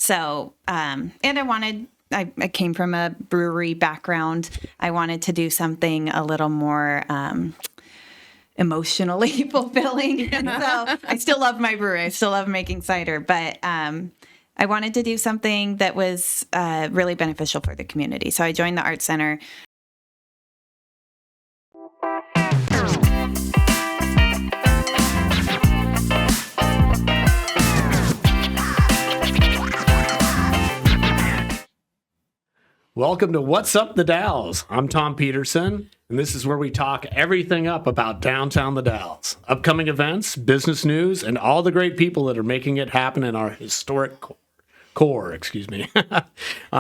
So, and I came from a brewery background. I wanted to do something a little more emotionally fulfilling. And so I still love my brewery. I still love making cider, but I wanted to do something that was really beneficial for the community. So I joined the Art Center. Welcome to What's Up the Dalles. I'm Tom Peterson, and this is where we talk everything up about downtown the Dalles. Upcoming events, business news, and all the great people that are making it happen in our historic core. Today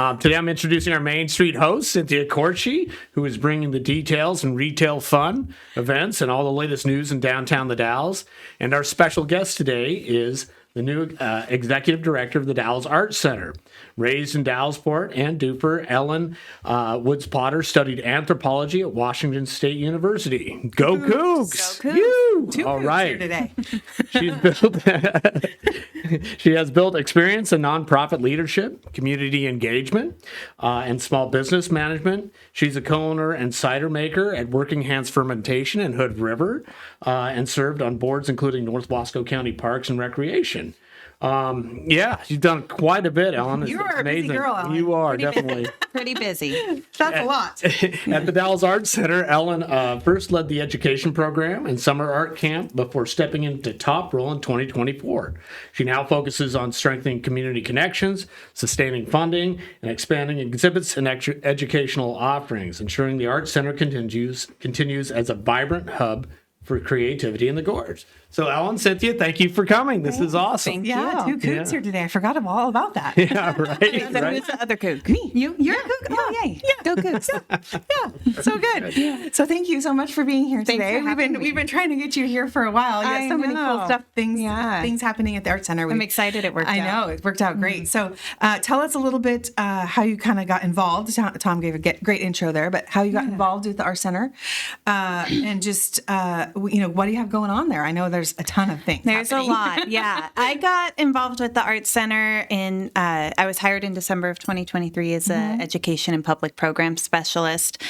I'm introducing our Main Street host, Cynthia Corchi, who is bringing the details and retail fun, events, and all the latest news in downtown the Dalles. And our special guest today is the new executive director of the Dalles Art Center. Raised in Dallasport and Duper, Ellen Woods Potter studied anthropology at Washington State University. Go Cougs! Go Cougs! Two All Cougs right. here today. She has built experience in nonprofit leadership, community engagement, and small business management. She's a co-owner and cider maker at Working Hands Fermentation in Hood River, and served on boards including North Wasco County Parks and Recreation. You've done quite a bit, Ellen. You are a amazing. busy girl, Ellen. You are, definitely. Pretty busy. That's a lot. At the Dalles Art Center, Ellen first led the education program and summer art camp before stepping into top role in 2024. She now focuses on strengthening community connections, sustaining funding, and expanding exhibits and educational offerings, ensuring the Art Center continues as a vibrant hub for creativity in the Gorge. So, Ellen, Cynthia, thank you for coming. This is awesome. Yeah, two Cougs here today. I forgot all about that. Yeah, right. So right. who's the other Coug? Me. You're a Coug? Yeah. Oh, yay. Yeah. Go Cougs. Yeah, so good. Yeah. So thank you so much for being here Thanks today. for having me. We've been trying to get you here for a while. You I got so many know. cool stuff, things Yeah. happening at the Art Center. I'm excited it worked out. I know it worked out great. So tell us a little bit how you kind of got involved. Tom gave a great intro there, but how you got involved with the Art Center, and just what do you have going on there? I know there's a ton of things. There's happening. a lot, yeah. I got involved with the Art Center I was hired in December of 2023 as an education and public program specialist.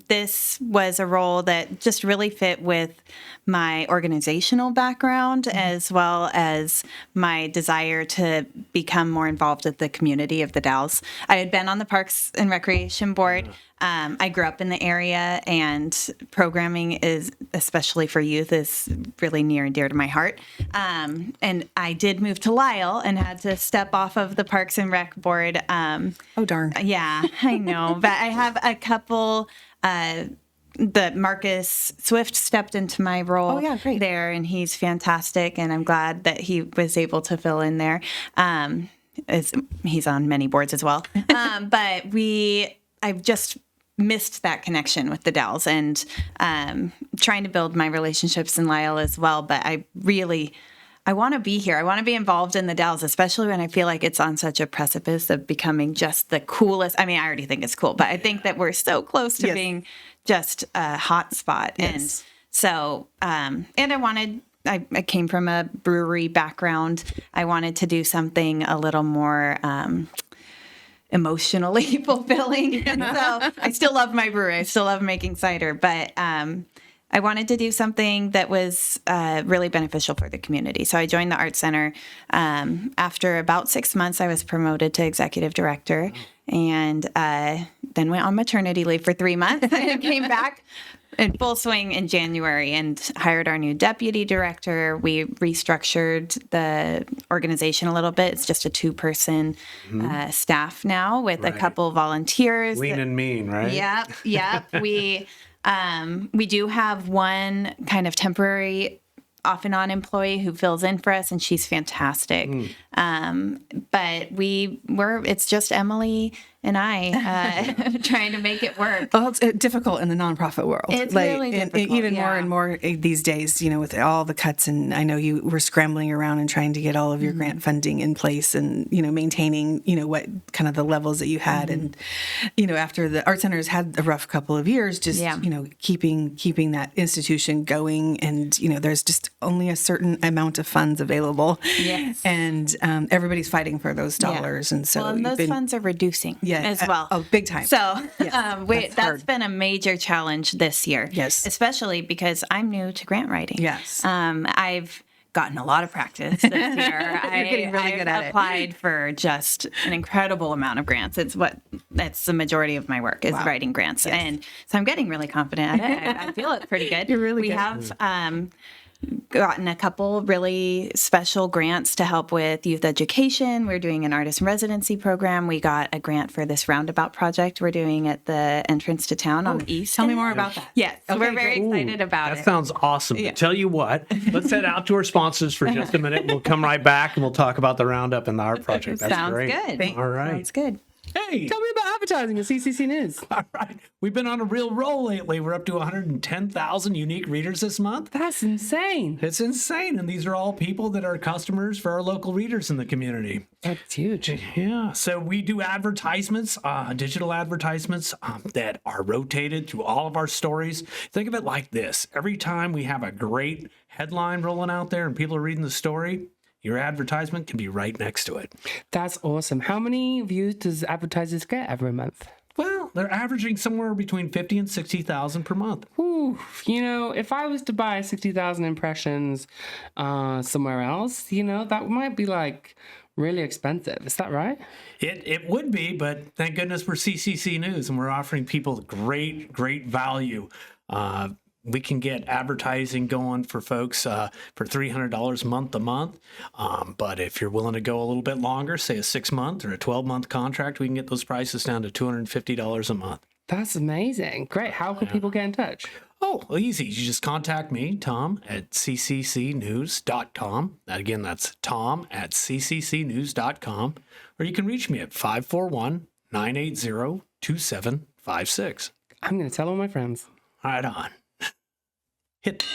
This was a role that just really fit with my organizational background as well as my desire to become more involved with the community of the Dalles. I had been on the Parks and Recreation Board. I grew up in the area, and programming is, especially for youth, is really near and dear to my heart. And I did move to Lisle and had to step off of the Parks and Rec Board. Oh, darn. Yeah, I know. But I have a couple. The Marcus Swift stepped into my role there, and he's fantastic. And I'm glad that he was able to fill in there. He's on many boards as well. But I've just missed that connection with the Dalles, and trying to build my relationships in Lisle as well. But I want to be here. I want to be involved in the Dalles, especially when I feel like it's on such a precipice of becoming just the coolest. I mean, I already think it's cool, but I think that we're so close to being just a hot spot. Yes. And so, I came from a brewery background. I wanted to do something a little more emotionally fulfilling. And so I still love my brewery. I still love making cider, but I wanted to do something that was really beneficial for the community. So I joined the Art Center. After about 6 months, I was promoted to executive director, and then went on maternity leave for 3 months and came back in full swing in January and hired our new deputy director. We restructured the organization a little bit. It's just a 2-person staff now with a couple volunteers. Lean and mean, right? Yep. We do have one kind of temporary off and on employee who fills in for us, and she's fantastic. But it's just Emily and I trying to make it work. Well, it's difficult in the nonprofit world. It's really difficult, even more and more these days, with all the cuts. And I know you were scrambling around and trying to get all of your grant funding in place and, maintaining, what kind of the levels that you had. And, after the Art Center has had a rough couple of years, just, keeping that institution going. And, there's just only a certain amount of funds available. Yes. And everybody's fighting for those dollars. And so and those funds are reducing as well. Oh, big time. So that's been a major challenge this year. Yes. Especially because I'm new to grant writing. Yes. I've gotten a lot of practice this year. You're getting really good at it. I applied for just an incredible amount of grants. That's the majority of my work is writing grants. Yes. And so I'm getting really confident at it. I feel it pretty good. You're really good. We have gotten a couple really special grants to help with youth education. We're doing an artist in residency program. We got a grant for this Roundabout project we're doing at the entrance to town on the east. Tell me more about that. Yes, we're very excited about it. That sounds awesome. Yeah. Tell you what, let's head out to our sponsors for just a minute. We'll come right back and we'll talk about the Roundup and the art project. That's Sounds great. Good. All right. Sounds good. Hey. Tell me about advertising at CCC News. All right. We've been on a real roll lately. We're up to 110,000 unique readers this month. That's insane. It's insane. And these are all people that are customers for our local readers in the community. That's huge. Yeah. So we do advertisements, digital advertisements that are rotated through all of our stories. Think of it like this. Every time we have a great headline rolling out there and people are reading the story, your advertisement can be right next to it. That's awesome. How many views does advertisers get every month? Well, they're averaging somewhere between 50 and 60,000 per month. Ooh, if I was to buy 60,000 impressions somewhere else, that might be really expensive. Is that right? It would be, but thank goodness we're CCC News and we're offering people great value. We can get advertising going for folks for $300 month to month. But if you're willing to go a little bit longer, say a 6-month or a 12-month contract, we can get those prices down to $250 a month. That's amazing. Great. How can people get in touch? Oh, well, easy. You just contact me, Tom, at cccnews.com. Again, that's Tom at cccnews.com. Or you can reach me at 541-980-2756. I'm going to tell all my friends. Right on. Hit.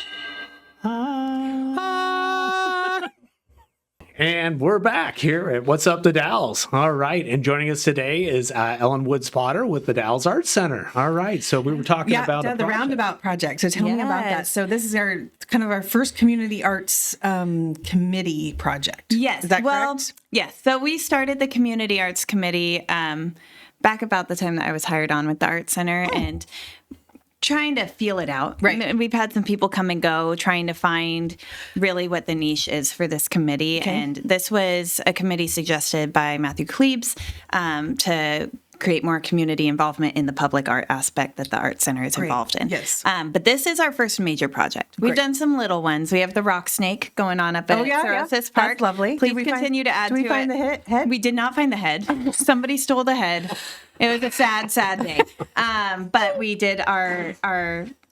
And we're back here at What's Up the Dalles. All right. And joining us today is Ellen Woods Potter with the Dalles Art Center. All right. So we were talking about the Roundabout project. So tell me about that. So this is our first community arts committee project. Yes. Is that correct? Yes. So we started the community arts committee back about the time that I was hired on with the Art Center and trying to feel it out. Right. We've had some people come and go trying to find really what the niche is for this committee. Okay. And this was a committee suggested by Matthew Klebs to create more community involvement in the public art aspect that the Art Center is involved in. Yes. But this is our first major project. We've done some little ones. We have the rock snake going on up at Cirrhosis Park. That's lovely. Please continue to add to it. Did we find the head? We did not find the head. Somebody stole the head. It was a sad day. But we did our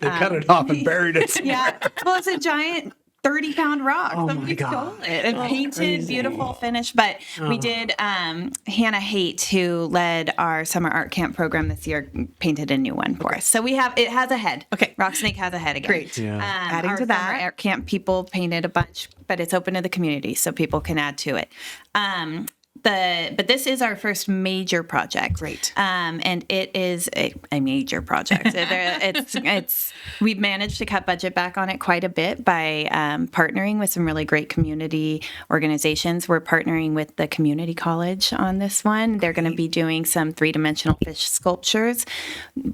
they cut it off and buried it. Yeah. Well, it's a giant 30-pound rock. Oh Somebody my God. stole it. And painted, beautiful finish. But we did, Hannah Haight, who led our summer art camp program this year, painted a new one for us. So it has a head. Okay. Rock Snake has a head again. Great. Yeah. Adding to that. Summer art camp people painted a bunch, but it's open to the community, so people can add to it. But this is our first major project. Great. And it is a major project. We've managed to cut budget back on it quite a bit by partnering with some really great community organizations. We're partnering with the community college on this one. They're going to be doing some 3-dimensional fish sculptures.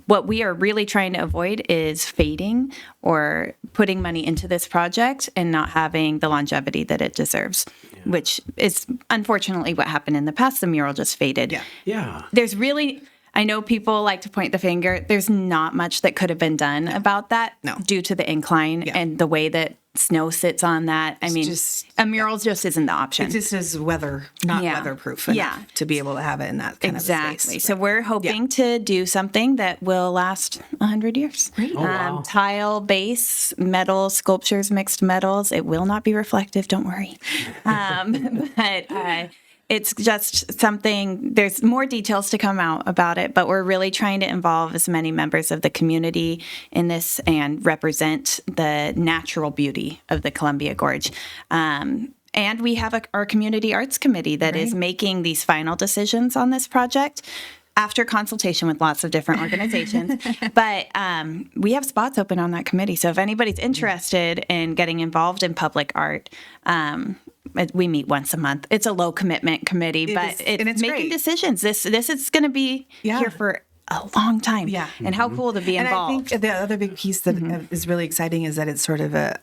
What we are really trying to avoid is fading or putting money into this project and not having the longevity that it deserves, which is unfortunately what happened in the past. The mural just faded. Yeah. There's really, I know people like to point the finger. There's not much that could have been done about that due to the incline and the way that snow sits on that. I mean, a mural just isn't the option. It just is not weatherproof enough to be able to have it in that kind of space. So we're hoping to do something that will last 100 years. Great. Oh, wow. Tile base, metal sculptures, mixed metals. It will not be reflective. Don't worry. But it's just something, there's more details to come out about it, but we're really trying to involve as many members of the community in this and represent the natural beauty of the Columbia Gorge. And we have our community arts committee that is making these final decisions on this project after consultation with lots of different organizations. But we have spots open on that committee. So if anybody's interested in getting involved in public art, we meet once a month. It's a low commitment committee, but it's making great decisions. This is going to be here for a long time. Yeah. And how cool to be involved. And I think the other big piece that is really exciting is that it's sort of a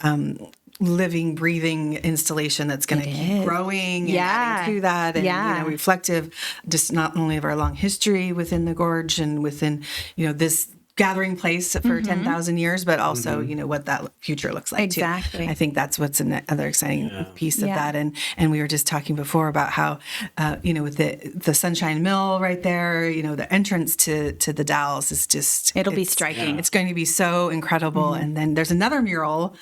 living, breathing installation that's going to keep growing and adding to that, and reflective, just not only of our long history within the gorge and within this gathering place for 10,000 years, but also what that future looks like too. I think that's what's another exciting piece of that. And we were just talking before about how with the Sunshine Mill right there, the entrance to the Dalles is just it'll be striking. It's going to be so incredible. And then there's another mural.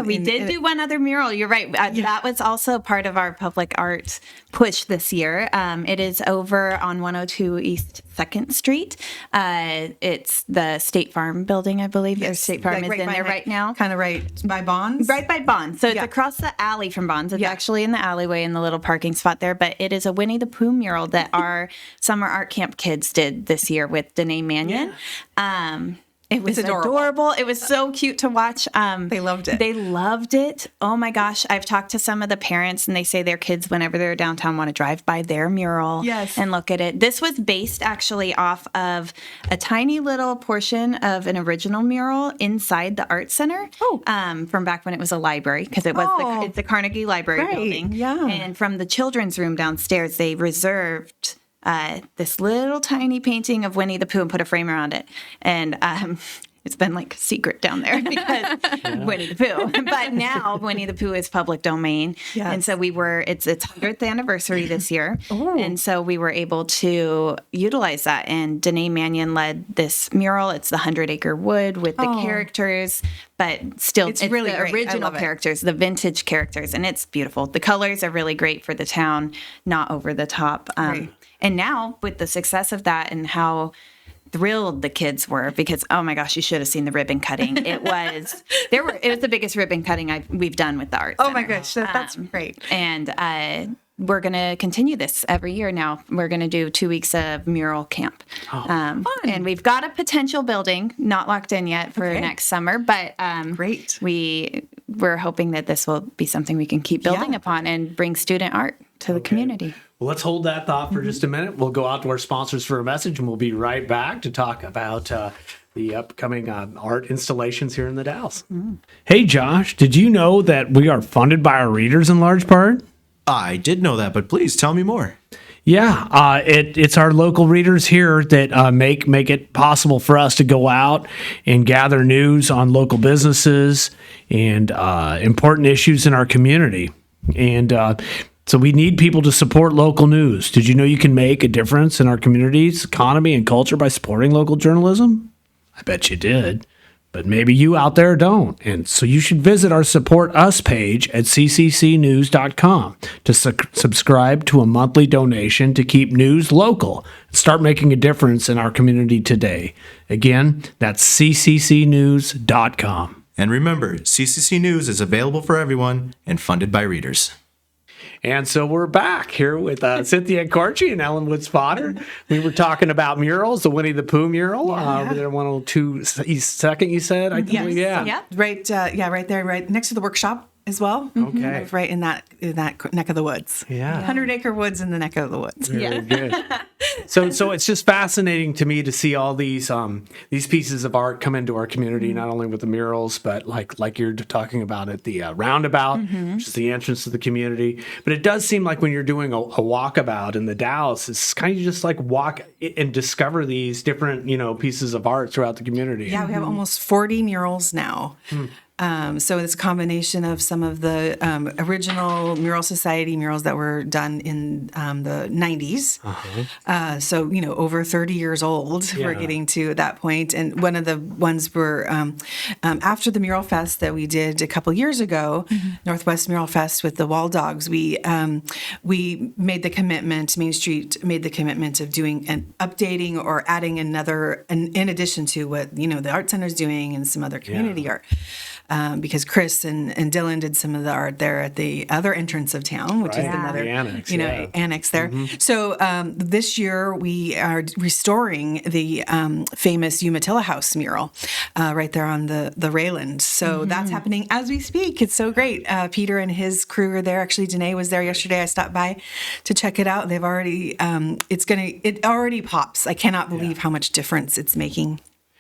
We did do one other mural. You're right. That was also part of our public art push this year. It is over on 102 East 2nd Street. It's the State Farm building, I believe. Yes. State Farm is in there right now. Kind of right by Bonds? Right by Bonds. So it's across the alley from Bonds. It's actually in the alleyway in the little parking spot there. But it is a Winnie the Pooh mural that our summer art camp kids did this year with Danae Mannion. It was adorable. It was so cute to watch. They loved it. They loved it. Oh my gosh. I've talked to some of the parents and they say their kids, whenever they're downtown, want to drive by their mural and look at it. This was based actually off of a tiny little portion of an original mural inside the Art Center from back when it was a library, because it was it's the Carnegie Library building. Yeah. And from the children's room downstairs, they reserved this little tiny painting of Winnie the Pooh and put a frame around it. And it's been like a secret down there because Winnie the Pooh. But now Winnie the Pooh is public domain. Yes. And so it's its 100th anniversary this year. Ooh. And so we were able to utilize that. And Danae Mannion led this mural. It's the 100-acre wood with the characters. But still, it's really the original characters, the vintage characters. And it's beautiful. The colors are really great for the town, not over the top. And now, with the success of that and how thrilled the kids were, because, oh my gosh, you should have seen the ribbon cutting. It was the biggest ribbon cutting we've done with the Art Center. Oh my gosh, that's great. And we're going to continue this every year now. We're going to do 2 weeks of mural camp. Fun. And we've got a potential building, not locked in yet for next summer, but great. We're hoping that this will be something we can keep building upon and bring student art to the community. Well, let's hold that thought for just a minute. We'll go out to our sponsors for a message, and we'll be right back to talk about the upcoming art installations here in the Dalles. Hey, Josh, did you know that we are funded by our readers in large part? I did know that, but please tell me more. Yeah, it's our local readers here that make it possible for us to go out and gather news on local businesses and important issues in our community. And so we need people to support local news. Did you know you can make a difference in our community's economy and culture by supporting local journalism? I bet you did. But maybe you out there don't. And so you should visit our Support Us page at cccnews.com to subscribe to a monthly donation to keep news local and start making a difference in our community today. Again, that's cccnews.com. And remember, CCC News is available for everyone and funded by readers. And so we're back here with Cynthia Corchi and Ellen Woods Potter. We were talking about murals, the Winnie the Pooh mural. Over there, 102 East 2nd, you said? I believe, yeah. Right there, right next to the workshop as well. Okay. Right in that neck of the woods. Yeah. 100-acre woods in the neck of the woods. Very good. So it's just fascinating to me to see all these pieces of art come into our community, not only with the murals, but like you're talking about at the Roundabout, which is the entrance to the community. But it does seem like when you're doing a walkabout in the Dalles, it's kind of just like walk and discover these different pieces of art throughout the community. Yeah, we have almost 40 murals now. So it's a combination of some of the original Mural Society murals that were done in the 90s. So, over 30 years old, we're getting to that point. And one of the ones were after the Mural Fest that we did a couple years ago, Northwest Mural Fest with the Wall Dogs, we made the commitment, Main Street made the commitment of doing an updating or adding another, in addition to what, the Art Center's doing and some other community art. Because Chris and Dylan did some of the art there at the other entrance of town, which is another annex, annex there. So this year we are restoring the famous Umatilla House mural right there on the Rayland. So that's happening as we speak. It's so great. Peter and his crew are there. Actually, Danae was there yesterday. I stopped by to check it out. They've already it already pops. I cannot believe how much difference it's making.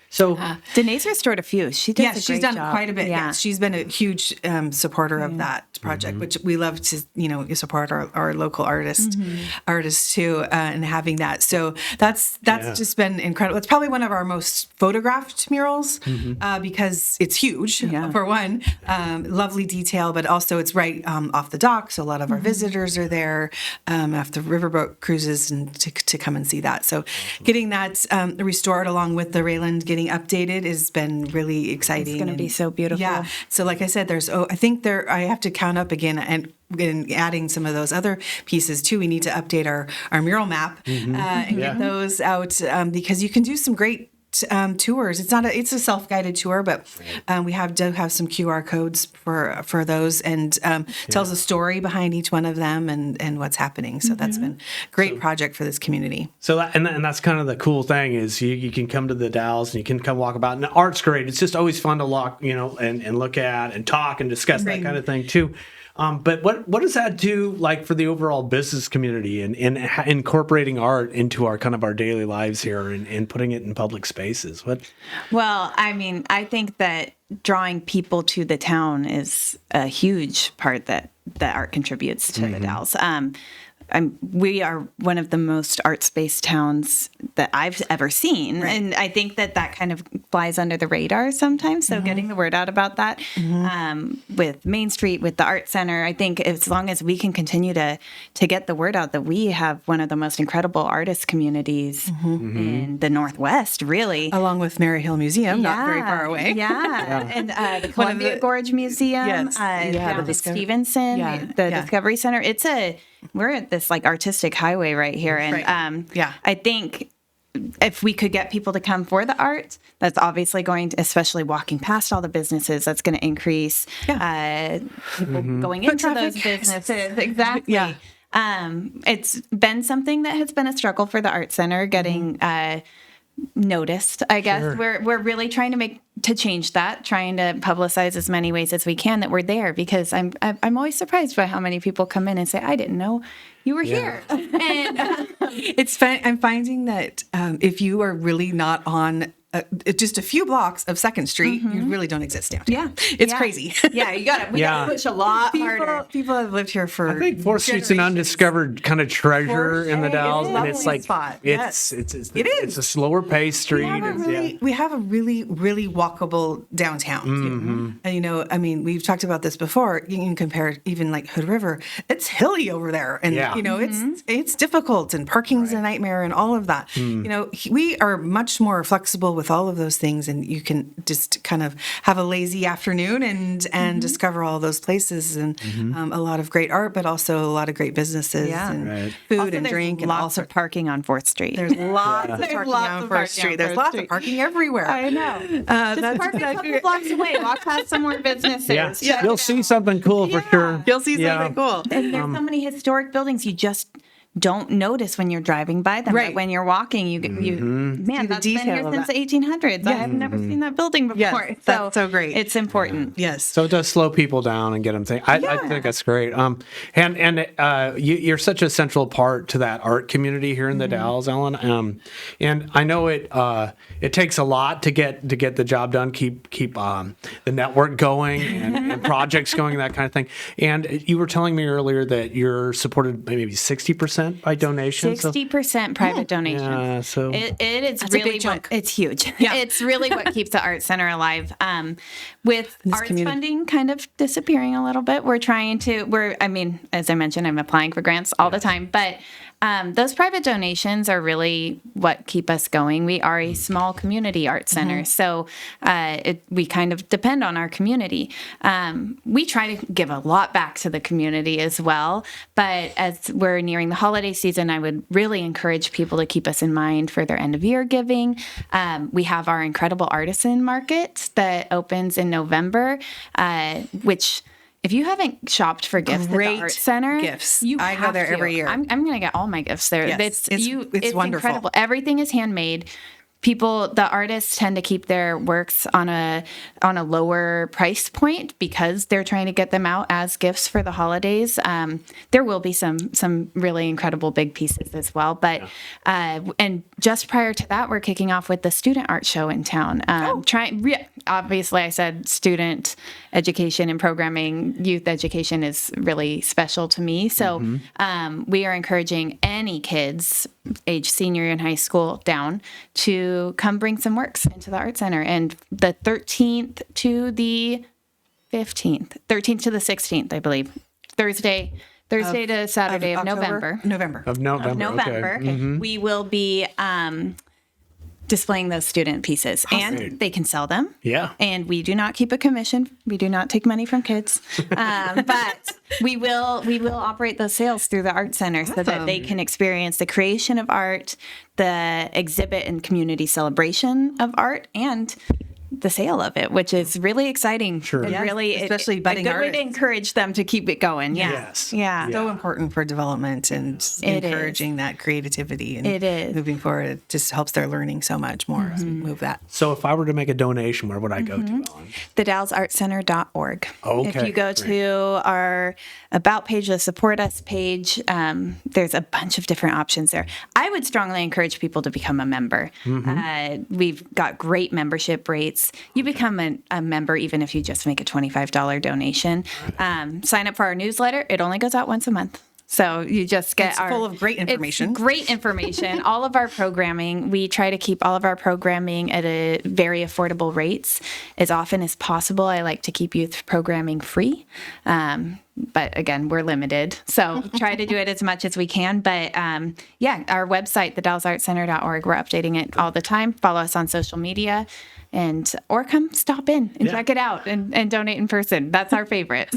So Danae's restored a few. She did. Yes, she's done quite a bit. Yeah, she's been a huge supporter of that project, which we love to support our local artists too, and having that. So that's just been incredible. It's probably one of our most photographed murals because it's huge for one. Lovely detail, but also it's right off the dock, so a lot of our visitors are there after riverboat cruises and to come and see that. So getting that restored along with the Rayland getting updated has been really exciting. It's going to be so beautiful. Yeah. So like I said, I have to count up again and adding some of those other pieces too. We need to update our mural map and get those out because you can do some great tours. It's a self-guided tour, but we do have some QR codes for those and tells a story behind each one of them and what's happening. So that's been a great project for this community. So and that's kind of the cool thing is you can come to the Dalles and you can come walk about, and the art's great. It's just always fun to walk, and look at and talk and discuss that kind of thing too. But what does that do like for the overall business community and incorporating art into our daily lives here and putting it in public spaces? Well, I mean, I think that drawing people to the town is a huge part that art contributes to the Dalles. We are one of the most arts-based towns that I've ever seen. Right. And I think that kind of flies under the radar sometimes. So getting the word out about that with Main Street, with the Art Center, I think as long as we can continue to get the word out that we have one of the most incredible artist communities in the Northwest, really. Along with Mary Hill Museum, not very far away. And the Columbia Gorge Museum, down at Stevenson, the Discovery Center. We're at this artistic highway right here. And I think if we could get people to come for the art, that's obviously going to, especially walking past all the businesses, that's going to increase people going into those businesses. Exactly. Yeah. It's been something that has been a struggle for the Art Center getting noticed, I guess. Sure. We're really trying to change that, trying to publicize as many ways as we can that we're there, because I'm always surprised by how many people come in and say, I didn't know you were here. And it's fun. I'm finding that if you are really not on just a few blocks of 2nd Street, you really don't exist downtown. Yeah. It's crazy. Yeah, we got to push a lot harder. People have lived here for I think 4th Street's an undiscovered kind of treasure in the Dalles, and it's spot. It's a slower paced street. We have a really, really walkable downtown. And we've talked about this before. You can compare even Hood River. It's hilly over there, and it's difficult, and parking's a nightmare, and all of that. We are much more flexible with all of those things, and you can just kind of have a lazy afternoon and discover all those places and a lot of great art, but also a lot of great businesses and food also, and drink and lots of parking on 4th Street. There's lots of parking on 4th Street. There's lots of parking everywhere. I know. Just park a couple blocks away. Walk past some more businesses. Yeah. You'll see something cool for sure. You'll see something cool. And there's so many historic buildings you just don't notice when you're driving by them. Right. But when you're walking, you man, that's been here since the 1800s. Yeah. I have never seen that building before. Yes, that's so great. It's important. Yes. So it does slow people down and get them thinking. I think that's great. You're such a central part to that art community here in the Dalles, Ellen. And I know it takes a lot to get the job done, keep the network going and projects going, that kind of thing. And you were telling me earlier that you're supported by maybe 60% 60% by donations. 60% private donations. Yeah, so it is That's a really big chunk. it's huge. Yeah. It's really what keeps the Art Center alive. With arts community. funding kind of disappearing a little bit, as I mentioned, I'm applying for grants all the time, but those private donations are really what keep us going. We are a small community art center, so we kind of depend on our community. We try to give a lot back to the community as well, but as we're nearing the holiday season, I would really encourage people to keep us in mind for their end of year giving. We have our incredible artisan market that opens in November, which, if you haven't shopped for gifts at the Art Center, gifts. You I go have there to. every year. I'm going to get all my gifts there. Yes, It's wonderful. incredible. Everything is handmade. The artists tend to keep their works on a lower price point because they're trying to get them out as gifts for the holidays. There will be some really incredible big pieces as well. But and just prior to that, we're kicking off with the student art show in town. Obviously, I said student education and programming, youth education is really special to me. So we are encouraging any kids age senior in high school down to come bring some works into the Art Center. And the 13th to the 13th to the 16th, I believe. Thursday to Saturday of November. Of November. Okay. We will be displaying those student pieces, and they can sell them. Yeah. And we do not keep a commission. We do not take money from kids, but we will operate those sales through the Art Center so that they can experience the creation of art, the exhibit and community celebration of art, and the sale of it, which is really exciting. Sure. And Yes, really, especially budding a good way to artists. encourage them to keep it going. Yeah. Yes. Yeah. So important for development and It encouraging that creativity and It is. moving forward. It just helps their learning so much more as we move that. So if I were to make a donation, where would I go to, Ellen? The DallesArtCenter.org. Okay, If you go to our About page, the Support Us page, there's a bunch of different options there. I would strongly encourage people to become a member. We've got great membership rates. You become a member even if you just make a $25 donation. Sign up for our newsletter. It only goes out once a month. So you just get It's full of great information. It's great information. All of our programming, we try to keep all of our programming at a very affordable rates. As often as possible, I like to keep youth programming free. But again, we're limited. So try to do it as much as we can. But our website, thedallesartcenter.org, we're updating it all the time. Follow us on social media. Or come stop in and check it out and donate in person. That's our favorite.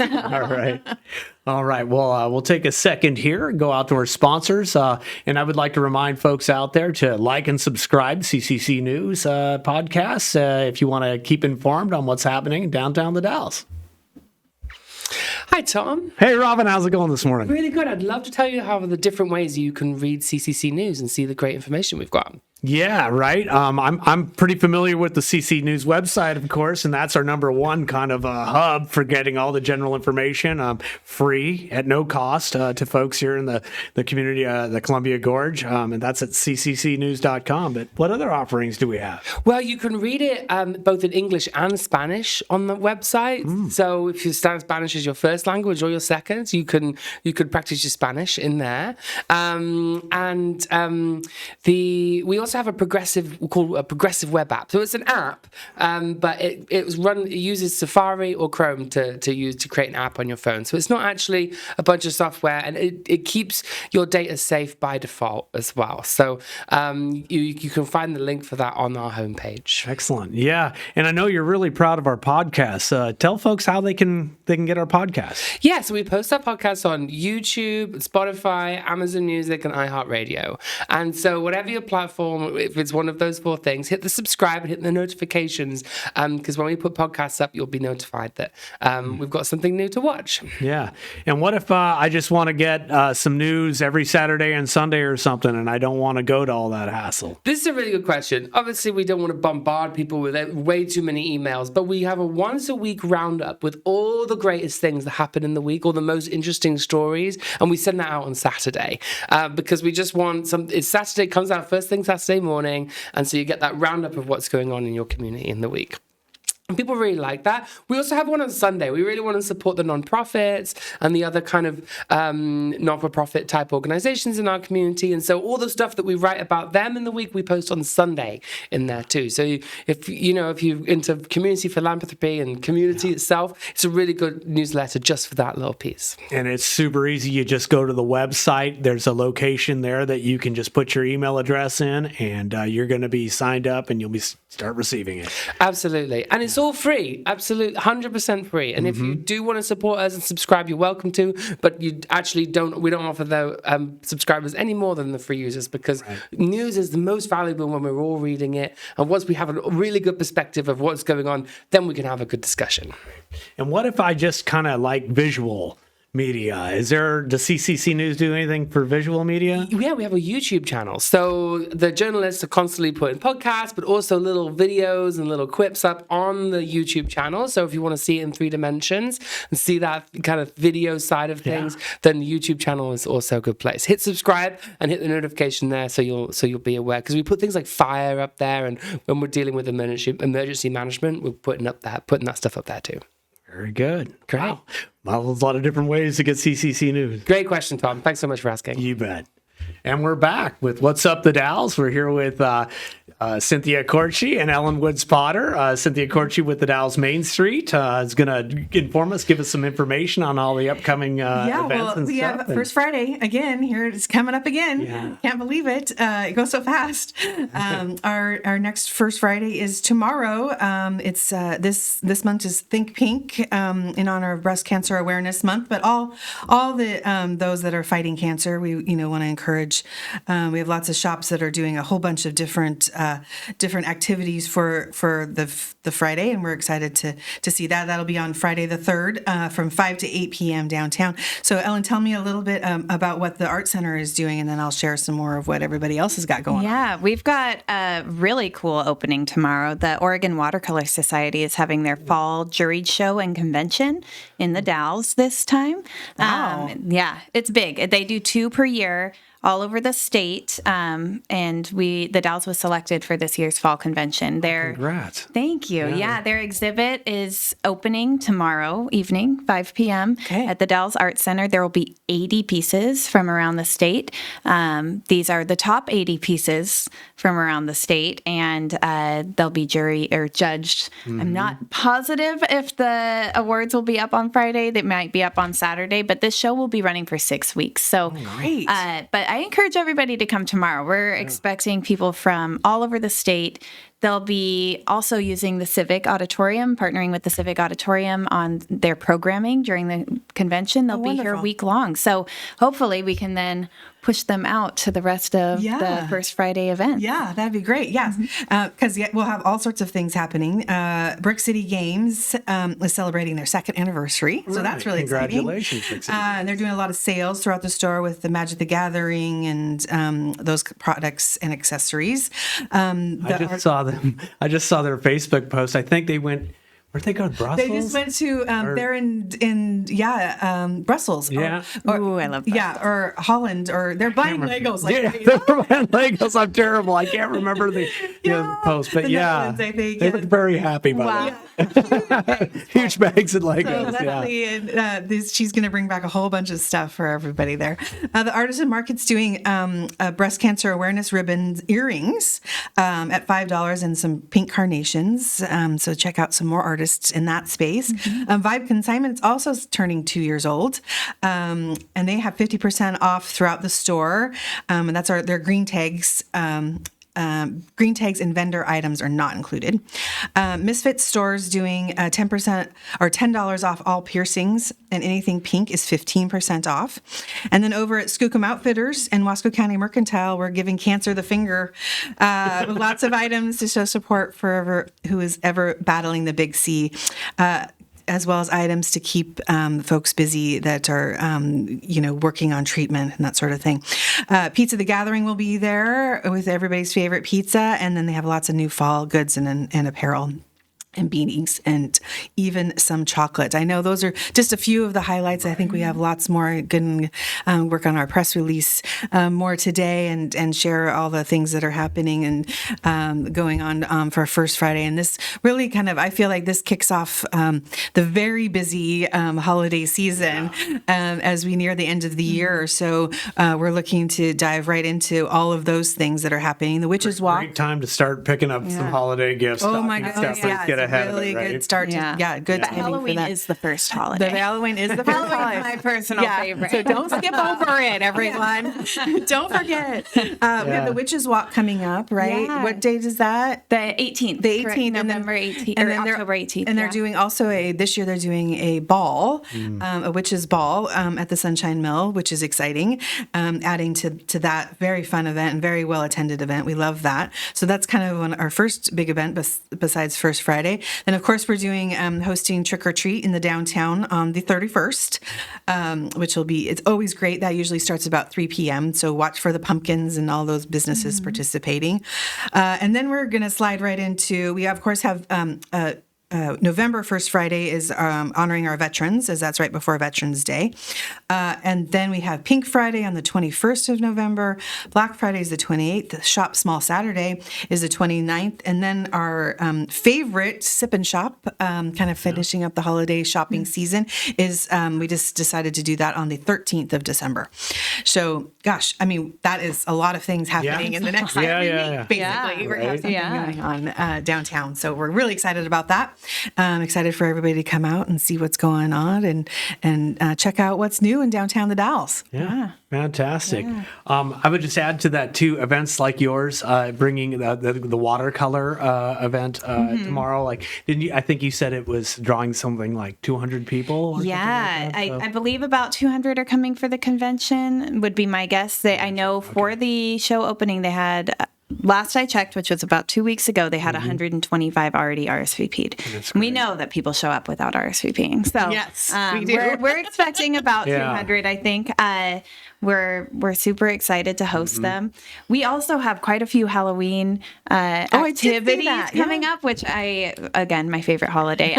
All right. Well, we'll take a second here and go out to our sponsors. And I would like to remind folks out there to like and subscribe to CCC News podcasts if you want to keep informed on what's happening in downtown the Dalles. Hi, Tom. Hey, Robin. How's it going this morning? Really good. I'd love to tell you how the different ways you can read CCC News and see the great information we've got. Yeah, right. I'm pretty familiar with the CC News website, of course, and that's our number one kind of hub for getting all the general information free at no cost to folks here in the community, the Columbia Gorge, and that's at cccnews.com. But what other offerings do we have? Well, you can read it both in English and Spanish on the website. So if you stand Spanish as your first language or your second, you could practice your Spanish in there. We also have a progressive web app. So it's an app, but it uses Safari or Chrome to use to create an app on your phone. So it's not actually a bunch of software, and it keeps your data safe by default as well. So you can find the link for that on our homepage. Excellent. Yeah, and I know you're really proud of our podcast. Tell folks how they can get our podcast. Yeah, so we post our podcast on YouTube, Spotify, Amazon Music, and iHeartRadio. And so whatever your platform, if it's one of those four things, hit the subscribe and hit the notifications, because when we put podcasts up, you'll be notified that we've got something new to watch. Yeah. And what if I just want to get some news every Saturday and Sunday or something, and I don't want to go to all that hassle? This is a really good question. Obviously, we don't want to bombard people with way too many emails, but we have a once-a-week roundup with all the greatest things that happen in the week, all the most interesting stories, and we send that out on Saturday because we just want it's Saturday, comes out first thing Saturday morning, and so you get that roundup of what's going on in your community in the week. And people really like that. We also have one on Sunday. We really want to support the nonprofits and the other kind of not-for-profit type organizations in our community. And so all the stuff that we write about them in the week, we post on Sunday in there too. So if you're into community philanthropy and community itself, it's a really good newsletter just for that little piece. And it's super easy. You just go to the website. There's a location there that you can just put your email address in, and you're going to be signed up, and you'll start receiving it. Absolutely. And it's all free. Absolutely. 100% free. And if you do want to support us and subscribe, you're welcome to. But you actually we don't offer the subscribers any more than the free users, because news is the most valuable when we're all reading it. And once we have a really good perspective of what's going on, then we can have a good discussion. And what if I just kind of like visual media? Does CCC News do anything for visual media? Yeah, we have a YouTube channel. So the journalists are constantly putting podcasts, but also little videos and little quips up on the YouTube channel. So if you want to see it in 3 dimensions and see that kind of video side of things, then the YouTube channel is also a good place. Hit subscribe and hit the notification there so you'll be aware, because we put things like fire up there, and when we're dealing with emergency management, we're putting that stuff up there too. Very good. Great. Wow. Well, there's a lot of different ways to get CCC News. Great question, Tom. Thanks so much for asking. You bet. And we're back with What's Up the Dalles. We're here with Cynthia Corchi and Ellen Woods Potter. Cynthia Corchi with the Dalles Main Street is going to inform us, give us some information on all the upcoming events and we stuff. have First Friday again. Here it's coming up again. Yeah. Can't believe it. It goes so fast. Our next First Friday is tomorrow. It's this month is Think Pink in honor of Breast Cancer Awareness Month. But all the those that are fighting cancer, we want to encourage. We have lots of shops that are doing a whole bunch of different activities for the Friday, and we're excited to see that. That'll be on Friday the 3rd from 5 to 8 p.m. downtown. So Ellen, tell me a little bit about what the Art Center is doing, and then I'll share some more of what everybody else has got going on. Yeah, we've got a really cool opening tomorrow. The Oregon Watercolor Society is having their fall juried show and convention in the Dalles this time. Wow. Yeah, it's big. They do 2 per year, all over the state, and the Dalles was selected for this year's fall convention. Congrats. Thank you. Yeah, their exhibit is opening tomorrow evening, 5 p.m. at the Dalles Art Center. There will be 80 pieces from around the state. These are the top 80 pieces from around the state, and they'll be judged. I'm not positive if the awards will be up on Friday. They might be up on Saturday, but this show will be running for 6 weeks. So Great. But I encourage everybody to come tomorrow. We're expecting people from all over the state. They'll be also using the Civic Auditorium, partnering with the Civic Auditorium on their programming during the convention. They'll be here week long. So hopefully we can then push them out to the rest of the First Friday event. Yeah, that'd be great. Yes, because we'll have all sorts of things happening. Brick City Games is celebrating their 2nd anniversary, so that's really exciting. Congratulations, Brick City. And they're doing a lot of sales throughout the store with the Magic the Gathering and those products and accessories. I just saw their Facebook post. I think they went. Where'd they go? Brussels? They just went to they're in Brussels. Yeah. Ooh, I love Brussels. Yeah, or Holland, or they're buying Legos. They're buying Legos. I'm terrible. I can't remember the post, but Netherlands, I think, they look very happy about it. Huge bags of Legos. So Leslie, she's going to bring back a whole bunch of stuff for everybody there. The Artisan Market's doing breast cancer awareness ribbons earrings at $5 and some pink carnations. So check out some more artists in that space. Vibe Consignment's also turning 2 years old, and they have 50% off throughout the store. And that's their green tags. Green tags and vendor items are not included. Misfit Store's doing 10% or $10 off all piercings, and anything pink is 15% off. And then over at Skookum Outfitters and Wasco County Mercantile, we're giving cancer the finger with lots of items to show support for who is ever battling the big C. As well as items to keep folks busy that are, working on treatment and that sort of thing. Pizza the Gathering will be there with everybody's favorite pizza, and then they have lots of new fall goods and apparel. and beanies, and even some chocolate. I know those are just a few of the highlights. I think we have lots more. Going to work on our press release more today and share all the things that are happening and going on for First Friday. And this really kind of, I feel like this kicks off the very busy holiday season as we near the end of the year. So we're looking to dive right into all of those things that are happening. The Witches Walk. Great time to start picking up some holiday gifts. Oh my goodness! Let's get ahead really of it, right? good start. Good. But Halloween is the first holiday. The Halloween is the first holiday. Halloween is my personal favorite. So don't skip over it, everyone. Don't forget. We have the Witches Walk coming up, right? Yeah. What date is that? The 18th. The 18th. Correct, November 18th. And Or then October 18th. And they're doing also this year they're doing a ball, a witches ball at the Sunshine Mill, which is exciting, adding to that very fun event and very well attended event. We love that. So that's kind of our first big event besides First Friday. Then of course we're doing hosting Trick or Treat in the downtown on the 31st, which will be, it's always great. That usually starts about 3 p.m. So watch for the pumpkins and all those businesses participating. And then we're going to slide right into, we of course have November First Friday is honoring our veterans, as that's right before Veterans Day. And then we have Pink Friday on the 21st of November. Black Friday is the 28th. The Shop Small Saturday is the 29th. And then our favorite Sip and Shop, kind of finishing up the holiday shopping season, is we just decided to do that on the 13th of December. So, gosh, I mean, that is a lot of things happening in the next 3 weeks, basically. We're going to have something going on downtown. So we're really excited about that. Excited for everybody to come out and see what's going on and check out what's new in downtown the Dalles. Yeah. Fantastic. Yeah. I would just add to that too, events like yours, bringing the watercolor event tomorrow. Like, didn't you? I think you said it was drawing something like 200 people. Or yeah, like that, I believe about 200 are coming for the convention. Would be my guess. I know for the show opening they had. Last I checked, which was about 2 weeks ago, they had 125 already RSVP'd. We know that people show up without RSVPing. So yes, we do. We're expecting about 200, I think. We're super excited to host them. We also have quite a few Halloween activities coming up, which again, my favorite holiday.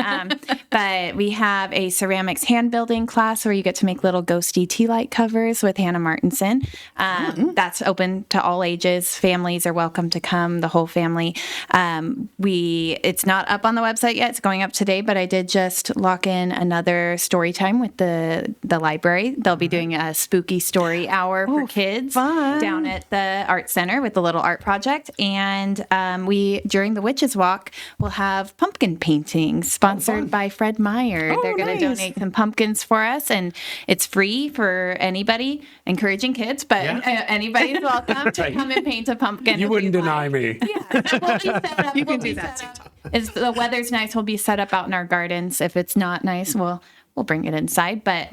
But we have a ceramics hand building class where you get to make little ghosty tea light covers with Hannah Martinson. That's open to all ages. Families are welcome to come, the whole family. It's not up on the website yet. It's going up today, but I did just lock in another story time with the library. They'll be doing a spooky story hour for kids down at the Art Center with the little art project. And we, during the Witches Walk, will have pumpkin paintings sponsored by Fred Meyer. They're going to donate some pumpkins for us, and it's free for anybody, encouraging kids, but anybody's welcome to come and paint a pumpkin. You wouldn't deny me. Yeah, we'll be set up. You can do that. If the weather's nice, we'll be set up out in our gardens. If it's not nice, we'll bring it inside. But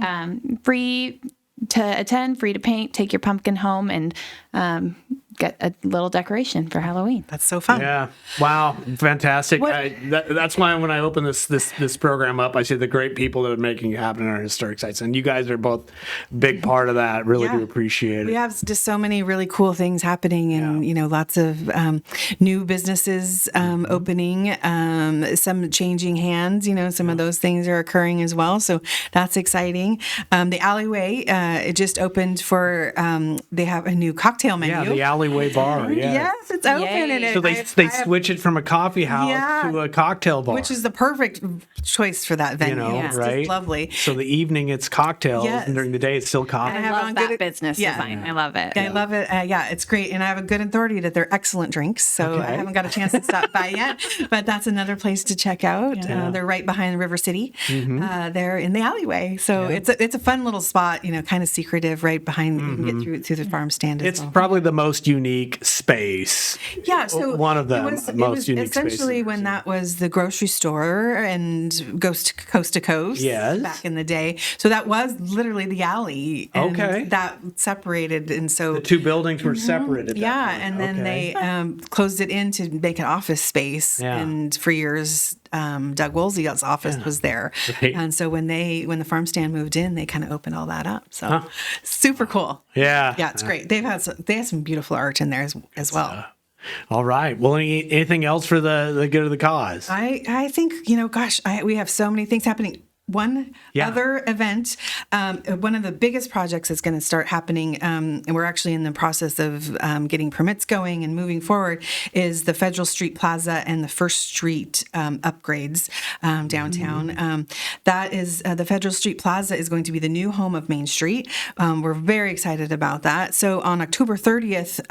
free to attend, free to paint, take your pumpkin home, and get a little decoration for Halloween. That's so fun. Yeah. Wow. Fantastic. That's why when I open this program up, I see the great people that are making it happen in our historic sites. And you guys are both a big part of that. Really do appreciate it. We have just so many really cool things happening and, lots of new businesses opening, some changing hands, some of those things are occurring as well. So that's exciting. The alleyway, it just opened for, they have a new cocktail menu. Yeah, the alleyway bar. Yes, it's open. And so they switch it from a coffee house to a cocktail bar, which is the perfect choice for that venue. It's right? just lovely. So the evening it's cocktails, and during the day it's still coffee. I love that business design. I love it. I love it. It's great, and I have a good authority that they're excellent drinks. So I haven't got a chance to stop by yet, but that's another place to check out. They're right behind River City. They're in the alleyway, so it's a fun little spot. Kind of secretive, right behind. You can get through the farm stand. It's probably the most unique space. Yeah, so one of the most unique spaces. Essentially, when that was the grocery store and Coast to Coast back in the day. So that was literally the alley. And that separated, and so the two buildings were separated. And then they closed it in to make an office space. And for years, Doug Woolsey's office was there. Right. And so when the farm stand moved in, they kind of opened all that up. So super cool. Yeah. Yeah, it's great. They have some beautiful art in there as well. All right. Well, anything else for the good of the cause? I think, we have so many things happening. One other event, one of the biggest projects that's going to start happening, and we're actually in the process of getting permits going and moving forward, is the Federal Street Plaza and the First Street upgrades downtown. That is, the Federal Street Plaza is going to be the new home of Main Street. We're very excited about that. So on October 30th,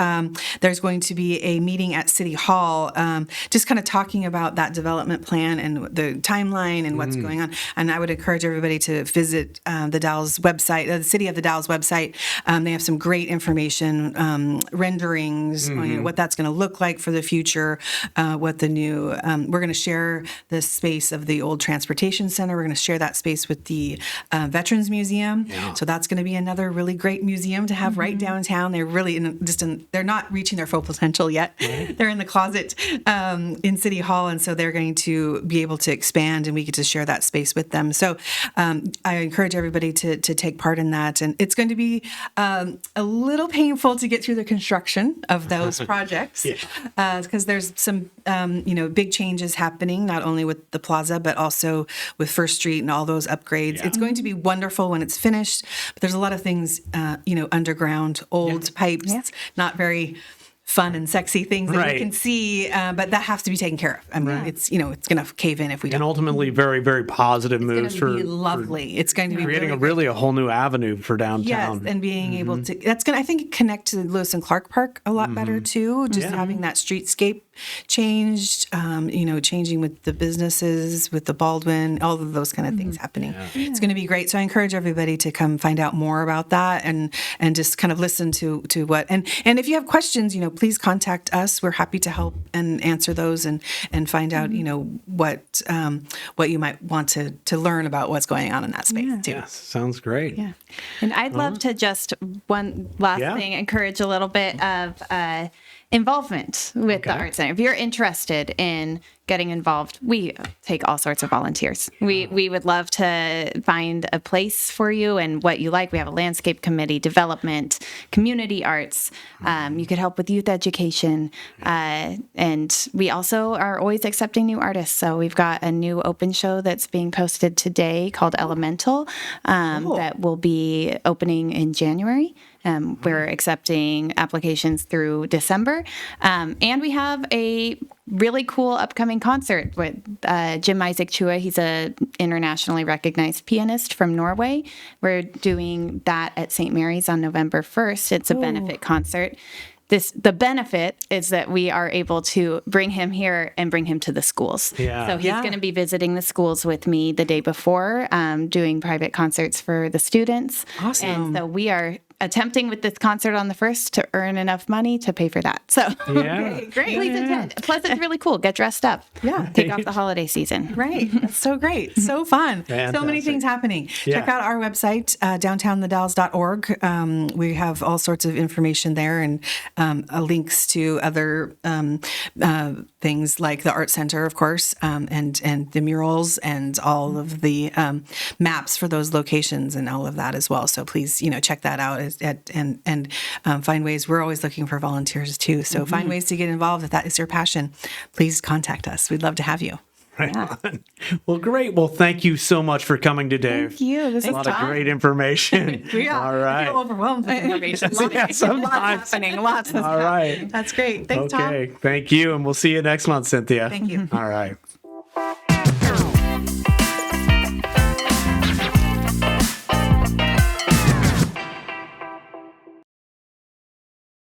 there's going to be a meeting at City Hall, just kind of talking about that development plan and the timeline and what's going on. And I would encourage everybody to visit the Dalles website, the City of the Dalles website. They have some great information, renderings, what that's going to look like for the future, what the new, we're going to share the space of the old transportation center. We're going to share that space with the Veterans Museum. Yeah. So that's going to be another really great museum to have right downtown. They're really they're not reaching their full potential yet. Right. They're in the closet in City Hall. And so they're going to be able to expand and we get to share that space with them. So I encourage everybody to take part in that. And it's going to be a little painful to get through the construction of those projects because there's some, big changes happening, not only with the plaza, but also with First Street and all those upgrades. Yeah. It's going to be wonderful when it's finished, but there's a lot of things, underground, old pipes, not very fun and sexy things that you can see, but that has to be taken care of. I mean, it's going to cave in if we don't. And ultimately, very, very positive moves for lovely. It's going to be creating a whole new avenue for downtown. Yes, and being able to that's going to, I think, connect to Lewis and Clark Park a lot better too. Just having that streetscape changed, changing with the businesses, with the Baldwin, all of those kind of things happening. Yeah. It's going to be great. So I encourage everybody to come find out more about that and just kind of listen to what and if you have questions, please contact us. We're happy to help and answer those and find out, what you might want to learn about what's going on in that space too. Yes, sounds great. Yeah. And I'd love to just one last thing, encourage a little bit of involvement with the Art Center. If you're interested in getting involved, we take all sorts of volunteers. We would love to find a place for you and what you like. We have a landscape committee, development, community arts. You could help with youth education. And we also are always accepting new artists. So we've got a new open show that's being posted today called Elemental that will be opening in January. We're accepting applications through December. And we have a really cool upcoming concert with Jim Isaac Chua. He's a internationally recognized pianist from Norway. We're doing that at St. Mary's on November 1st. It's a benefit concert. The benefit is that we are able to bring him here and bring him to the schools. Yeah. So he's going to be visiting the schools with me the day before, doing private concerts for the students. Awesome. And so we are attempting with this concert on the 1st to earn enough money to pay for that. So great. Please attend. Plus, it's really cool. Get dressed up. Yeah. Take off the holiday season. Right. That's so great. So fun. Fantastic. So many things happening. Yeah. Check out our website, downtownthedalles.org. We have all sorts of information there and links to other things like the Art Center, of course, and the murals and all of the maps for those locations and all of that as well. So please, check that out. And find ways. We're always looking for volunteers too. So find ways to get involved. If that is your passion, please contact us. We'd love to have you. Right on. Well, great. Well, thank you so much for coming today. Thank you. This is a lot of great information. All right. I feel overwhelmed with information. Lots happening. Lots. All right. That's great. Thanks, Tom. Okay. Thank you. And we'll see you next month, Cynthia. Thank you. All right.